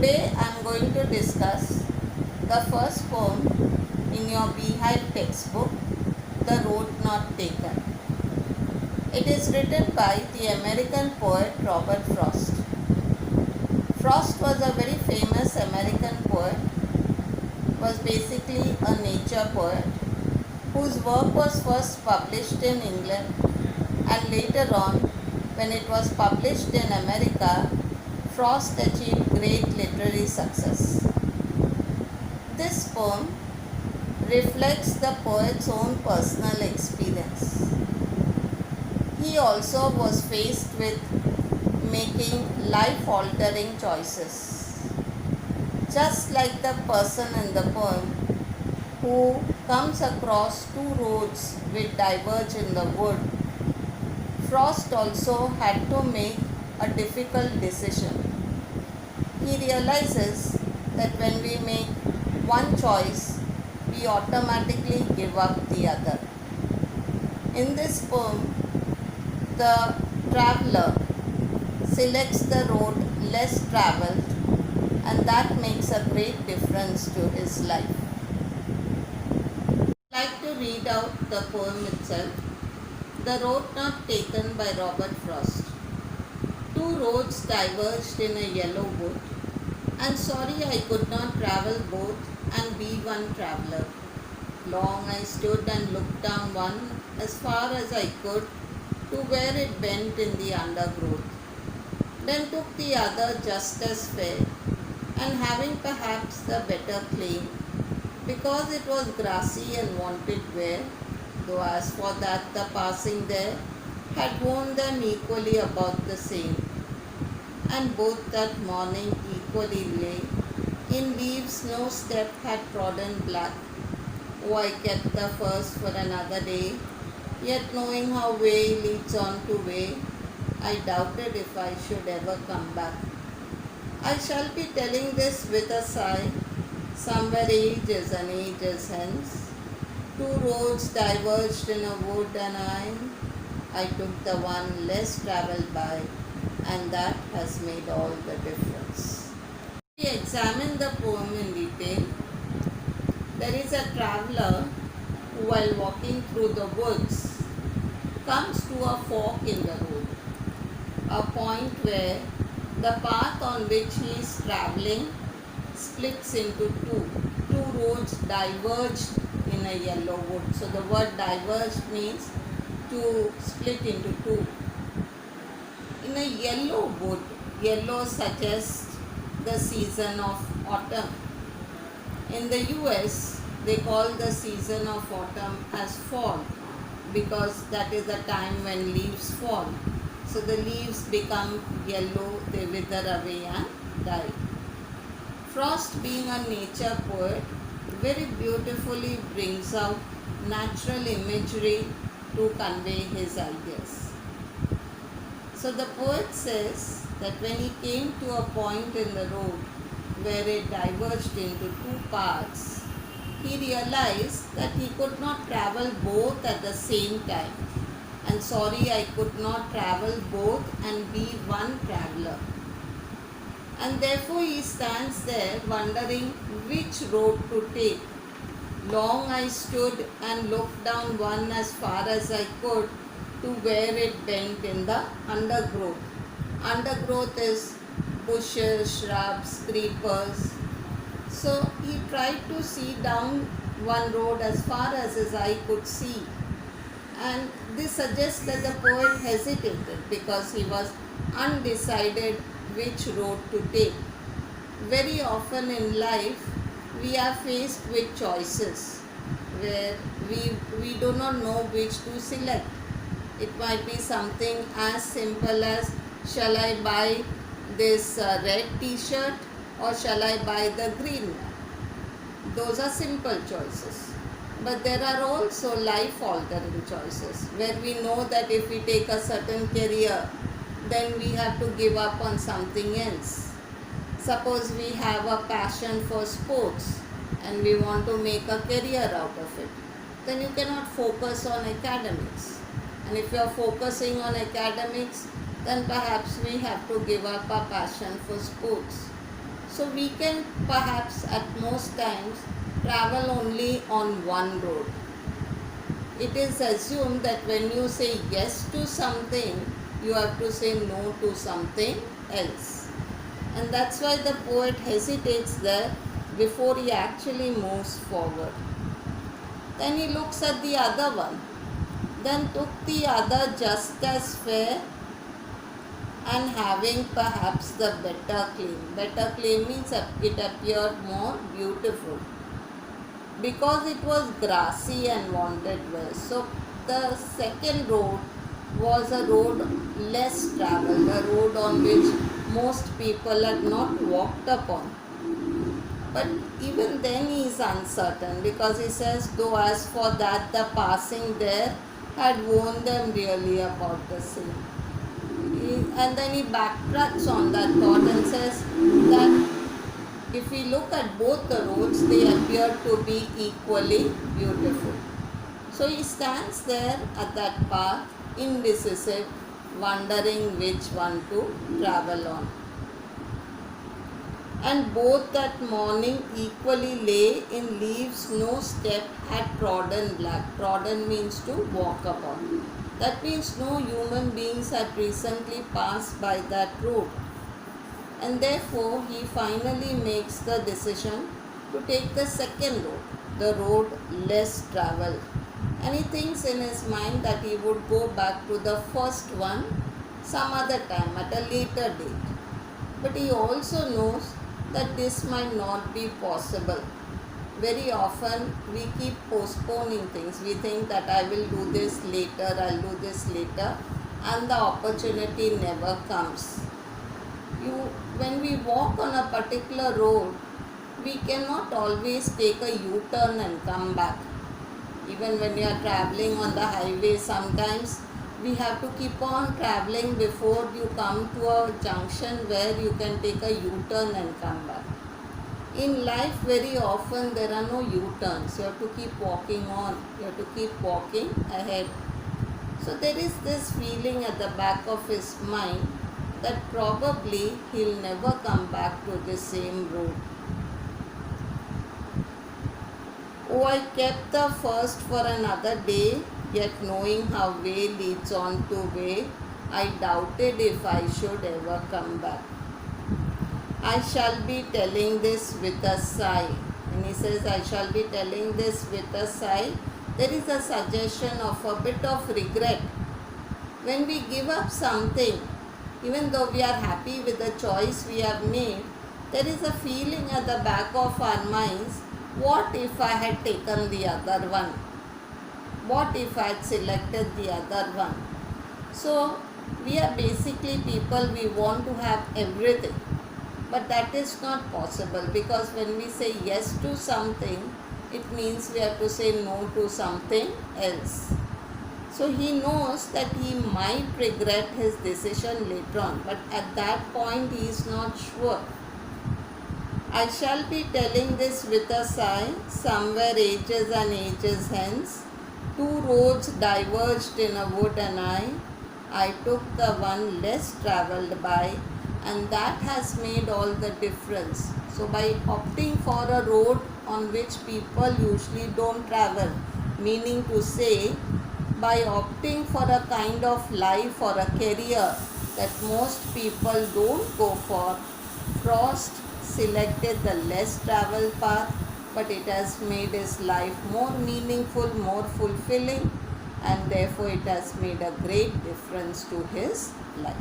Today I am going to discuss the first poem in your Beehive textbook, The Road Not Taken. It is written by the American poet Robert Frost. Frost was a very famous American poet, was basically a nature poet whose work was first published in England and later on, when it was published in America, Frost achieved great literary success. This poem reflects the poet's own personal experience. He also was faced with making life-altering choices. Just like the person in the poem who comes across two roads which diverge in the wood, Frost also had to make a difficult decision. He realizes that when we make one choice, we automatically give up the other. In this poem, the traveler selects the road less traveled, and that makes a great difference to his life. I'd like to read out the poem itself. The Road Not Taken by Robert Frost. Two roads diverged in a yellow wood, and sorry I could not travel both and be one traveller. Long I stood and looked down one as far as I could to where it bent in the undergrowth. Then took the other just as fair, and having perhaps the better claim, because it was grassy and wanted wear, though as for that the passing there had worn them equally about the same, and both that morning equally lay in leaves no step had trodden black. Oh, I kept the first for another day, yet knowing how way leads on to way, I doubted if I should ever come back. I shall be telling this with a sigh, somewhere ages and ages hence. Two roads diverged in a wood, and I took the one less travelled by, and that has made all the difference. We examine the poem in detail. There is a traveller who, while walking through the woods, comes to a fork in the road, a point where the path on which he is travelling splits into two. Two roads diverged in a yellow wood. So the word diverged means to split into two. In a yellow wood, yellow suggests the season of autumn. In the US, they call the season of autumn as fall because that is the time when leaves fall. So the leaves become yellow, they wither away and die. Frost, being a nature poet, very beautifully brings out natural imagery to convey his ideas. So the poet says that when he came to a point in the road where it diverged into two paths, he realized that he could not travel both at the same time. And sorry, I could not travel both and be one traveller. And therefore he stands there wondering which road to take. Long I stood and looked down one as far as I could to where it bent in the undergrowth. Undergrowth is bushes, shrubs, creepers. So he tried to see down one road as far as his eye could see. And this suggests that the poet hesitated because he was undecided which road to take. Very often in life, we are faced with choices where we do not know which to select. It might be something as simple as, shall I buy this red t-shirt or shall I buy the green one? Those are simple choices. But there are also life-altering choices where we know that if we take a certain career, then we have to give up on something else. Suppose we have a passion for sports and we want to make a career out of it, then you cannot focus on academics. And if you are focusing on academics, then perhaps we have to give up our passion for sports. So we can perhaps at most times travel only on one road. It is assumed that when you say yes to something, you have to say no to something else. And that's why the poet hesitates there before he actually moves forward. Then he looks at the other one. Then took the other just as fair and having perhaps the better claim. Better claim means it appeared more beautiful because it was grassy and wanted well. So the second road was a road less traveled, a road on which most people had not walked upon. But even then he is uncertain because he says, though as for that the passing there had warned them really about the same. And then he backtracks on that thought and says that if we look at both the roads, they appear to be equally beautiful. So he stands there at that path, indecisive, wondering which one to travel on. And both that morning equally lay in leaves no step had trodden black. Trodden means to walk upon. That means no human beings had recently passed by that road. And therefore he finally makes the decision to take the second road, the road less travelled. And he thinks in his mind that he would go back to the first one some other time at a later date. But he also knows that this might not be possible. Very often we keep postponing things. We think that I will do this later, I'll do this later, and the opportunity never comes. When we walk on a particular road, we cannot always take a U-turn and come back. Even when you are traveling on the highway, sometimes we have to keep on traveling before you come to a junction where you can take a U-turn and come back. In life, very often there are no U-turns. You have to keep walking on. You have to keep walking ahead. So there is this feeling at the back of his mind that probably he'll never come back to the same road. Oh, I kept the first for another day, yet knowing how way leads on to way, I doubted if I should ever come back. I shall be telling this with a sigh. And he says, I shall be telling this with a sigh. There is a suggestion of a bit of regret. When we give up something, even though we are happy with the choice we have made, there is a feeling at the back of our minds, what if I had taken the other one? What if I had selected the other one? So, we are basically people, we want to have everything. But that is not possible because when we say yes to something, it means we have to say no to something else. So he knows that he might regret his decision later on, but at that point he is not sure. I shall be telling this with a sigh, somewhere ages and ages hence, two roads diverged in a wood and I took the one less travelled by, and that has made all the difference. So by opting for a road on which people usually don't travel, meaning to say, by opting for a kind of life or a career that most people don't go for, Frost selected the less traveled path, but it has made his life more meaningful, more fulfilling, and therefore it has made a great difference to his life.